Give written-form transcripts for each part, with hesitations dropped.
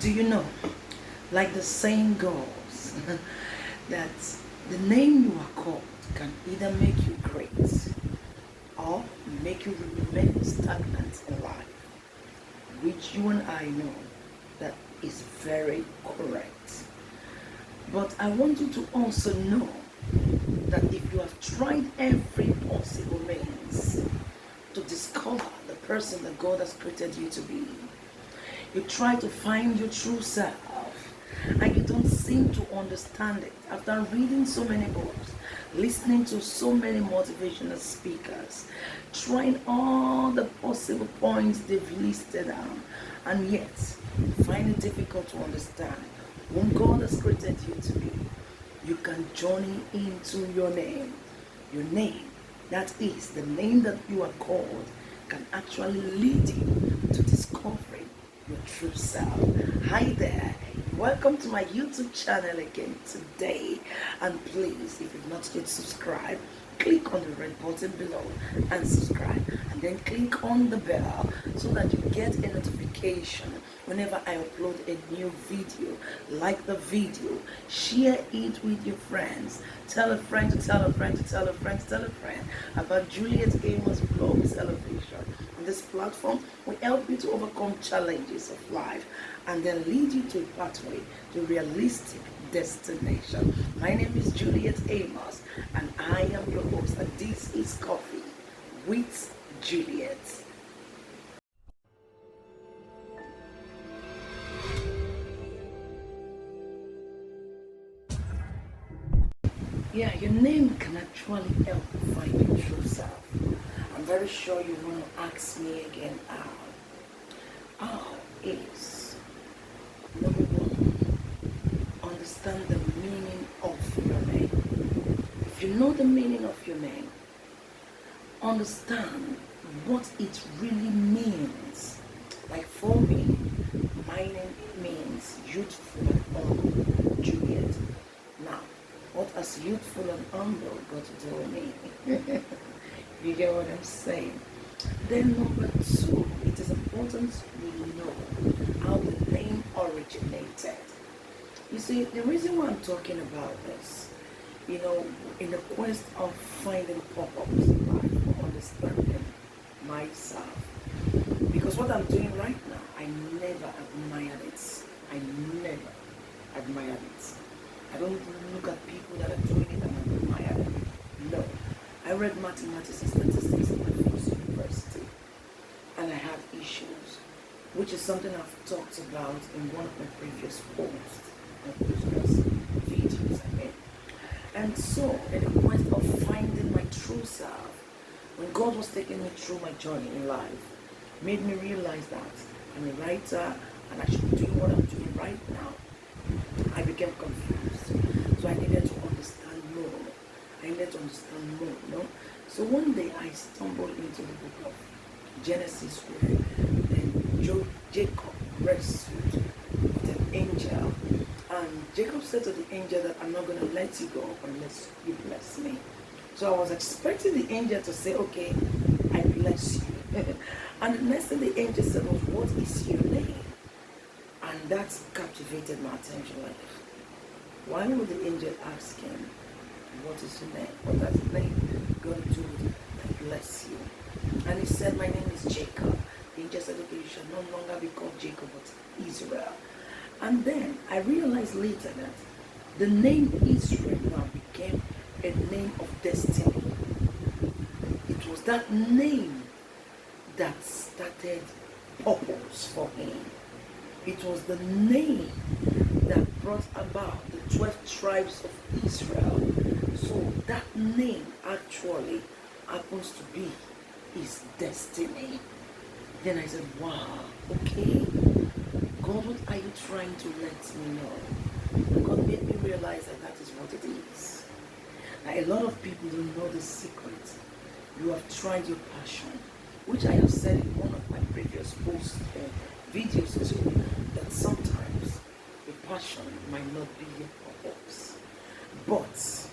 Do you know, like the saying goes, that the name you are called can either make you great or make you remain stagnant in life, which you and I know that is very correct. But I want you to also know that if you have tried every possible means to discover the person that God has created you to be, you try to find your true self and you don't seem to understand it after reading so many books, listening to so many motivational speakers, trying all the possible points they've listed down, and yet you find it difficult to understand whom God has created you to be. You can journey into your name. Your name, that is the name that you are called, can actually lead you to discovering your true self. Hi there, welcome to my YouTube channel again today, and please, if you've not yet subscribed, click on the red button below and subscribe, and then click on the bell so that you get a notification whenever I upload a new video. Like the video, share it with your friends, tell a friend to tell a friend to tell a friend to tell a friend about Juliet Amos Blog Celebration. On this platform, we help you to overcome challenges of life and then lead you to a pathway to realistic destination. My name is Juliet Amos, and I am your host, and this is Coffee with Juliet. Yeah, your name can actually help you find your true self. I'm very sure you want to ask me again how. How is number one, understand the meaning of your name. If you know the meaning of your name, understand what it really means. Like for me, my name means youthful and humble, Juliet. Now, what has youthful and humble got to do with me? You get what I'm saying? Then number two, it is important we know how the name originated. You see, the reason why I'm talking about this, in the quest of finding purpose in life, or understanding myself, because what I'm doing right now, I never admired it. I never admired it. I don't look at people that are doing it and admire them. No. I read mathematics and statistics in my first university, and I had issues, which is something I've talked about in one of my previous posts and previous videos. And so, in the quest of finding my true self, when God was taking me through my journey in life, made me realize that I'm a writer and I should be doing what I'm doing right now. I became confused. So I needed to understand more. So one day I stumbled into the book of Genesis where Jacob wrestled with an angel. And Jacob said to the angel that I'm not going to let you go unless you bless me. So I was expecting the angel to say, okay, I bless you. And the next thing the angel said was, what is your name? And that captivated my attention. Like, why would the angel ask him, what is your name? What has the name got to do with I bless you? And he said, my name is Jacob. The angel said, okay, you shall no longer be called Jacob, but Israel. And then I realized later that the name Israel now became a name of destiny. It was that name that started purpose for him. It was the name that brought about the 12 tribes of Israel. So that name actually happens to be his destiny. Then I said, wow, okay, God, what are you trying to let me know? And God made me realize that is what it is. Now, a lot of people don't know the secret. You have tried your passion, which I have said in one of my previous posts and videos too, that sometimes your passion might not be your purpose. But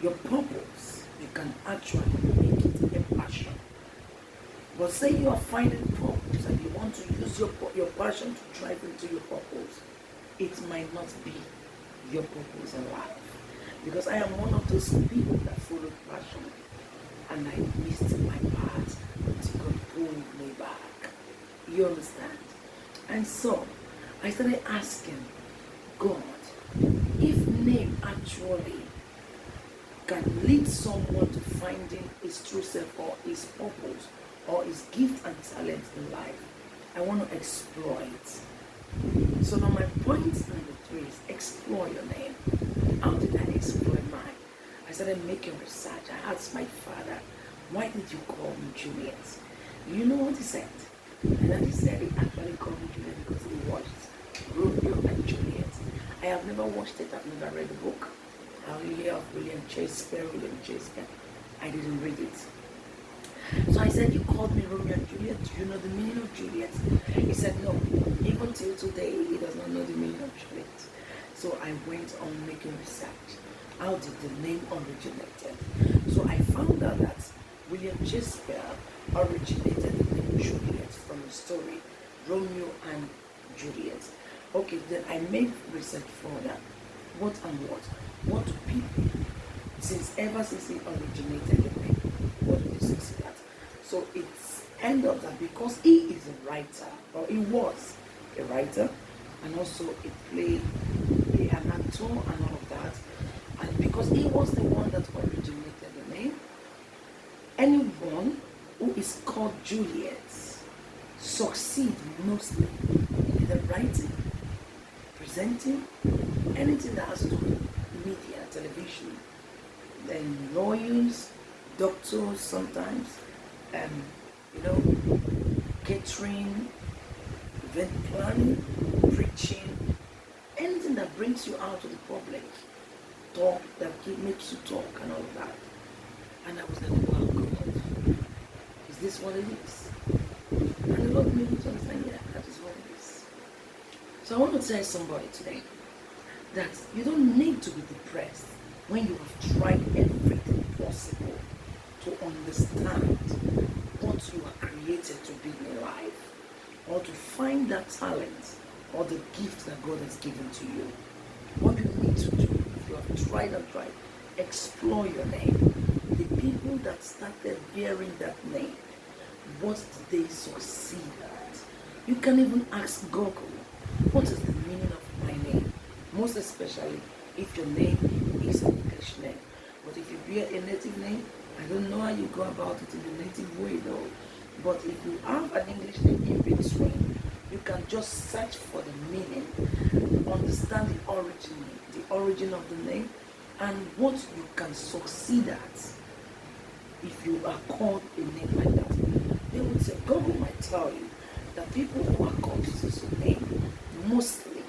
your purpose, you can actually make it a passion. But say you are finding purpose and you want to use your passion to drive into your purpose, it might not be your purpose in life. Because I am one of those people that followed passion and I missed my path until God pulled me back. You understand? And so I started asking God, if name actually can lead someone to finding his true self or his purpose or his gift and talent in life, I want to explore it. So now my point number 3 is explore your name. How did I explore mine? I started making research. I asked my father, why did you call me Juliet? You know what he said? And then he said he actually called me Juliet because he watched Romeo and Juliet. I have never watched it. I've never read the book. I only hear of William Shakespeare. I didn't read it. So I said, you called me Romeo and Juliet. Do you know the meaning of Juliet? He said, no. Even till today, he does not know the meaning of Juliet. So I went on making research. How did the name originate? So I found out that William Shakespeare originated the name Juliet from the story Romeo and Juliet. Okay, then I made research further. What and what? What do people, ever since he originated the name, what do they say that? So it's end up that because he is a writer, or he was a writer, and also he played an actor and all of that, and because he was the one that originated the name, anyone who is called Juliet succeed mostly in the writing, presenting, anything that has to do with media, television, then lawyers, doctors sometimes, catering, event planning, preaching, anything that brings you out to the public, talk that makes you talk and all of that. And I was like, wow, God, is this what it is? And the Lord made me to understand, yeah, that is what it is. So I want to tell somebody today that you don't need to be depressed when you have tried everything possible to understand what you are created to be in life, or to find that talent or the gift that God has given to you. What you need to do, if you have tried and tried, explore your name. The people that started bearing that name, what did they succeed at? You can even ask Google, what is the meaning of my name? Most especially if your name is an English name. But if you bear a native name, I don't know how you go about it in the native way though. But if you have an English name in between, you can just search for the meaning, understand the origin of the name, and what you can succeed at if you are called a name like that. They would say, Google might tell you that people who are called this name mostly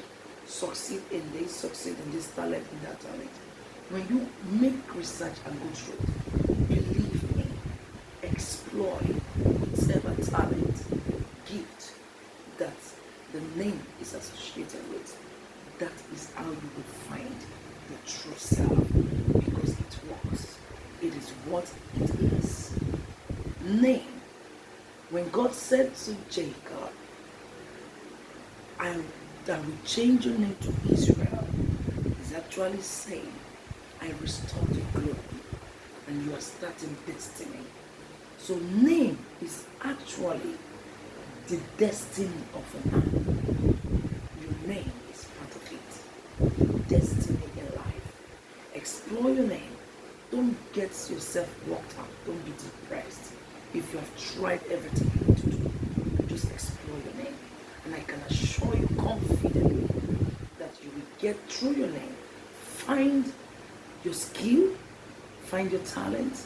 succeed in this talent, in that talent. When you make research and go through it, believe me, explore whatever talent, gift that the name is associated with. That is how you will find the true self, because it works. It is what it is. Name. When God said to Jacob, I will change your name to Israel, he's actually saying, I restored your glory and you are starting destiny. So name is actually the destiny of a man. Your name is part of it. Destiny in life. Explore your name. Don't get yourself worked out. Don't be depressed. If you have tried everything you need to do, just explore your name. And I can assure you confidently that you will get through your name. Find your skill, find your talent,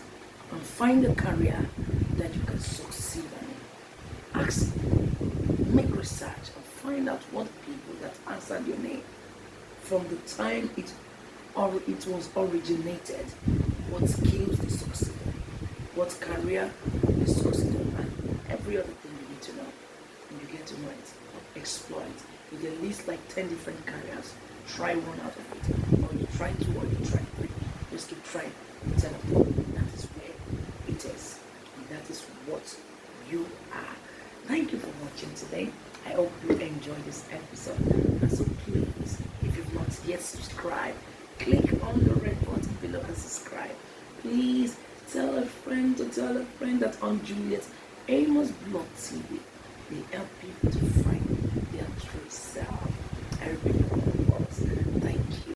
and find a career that you can succeed in. Ask, make research, and find out what people that answered your name from the time it was originated, what skills they succeeded, what career they succeeded, and every other thing you need to know. And you get to know it, explore it. With at least like 10 different careers, try one out of it, or you try 2, or you try 3. Just keep trying until that is where it is, and that is what you are. Thank you for watching today. I hope you enjoyed this episode. And so please, if you've not yet subscribed, click on the red button below and subscribe. Please tell a friend that on Juliet Amos Blog TV, they help people to find their true self. I really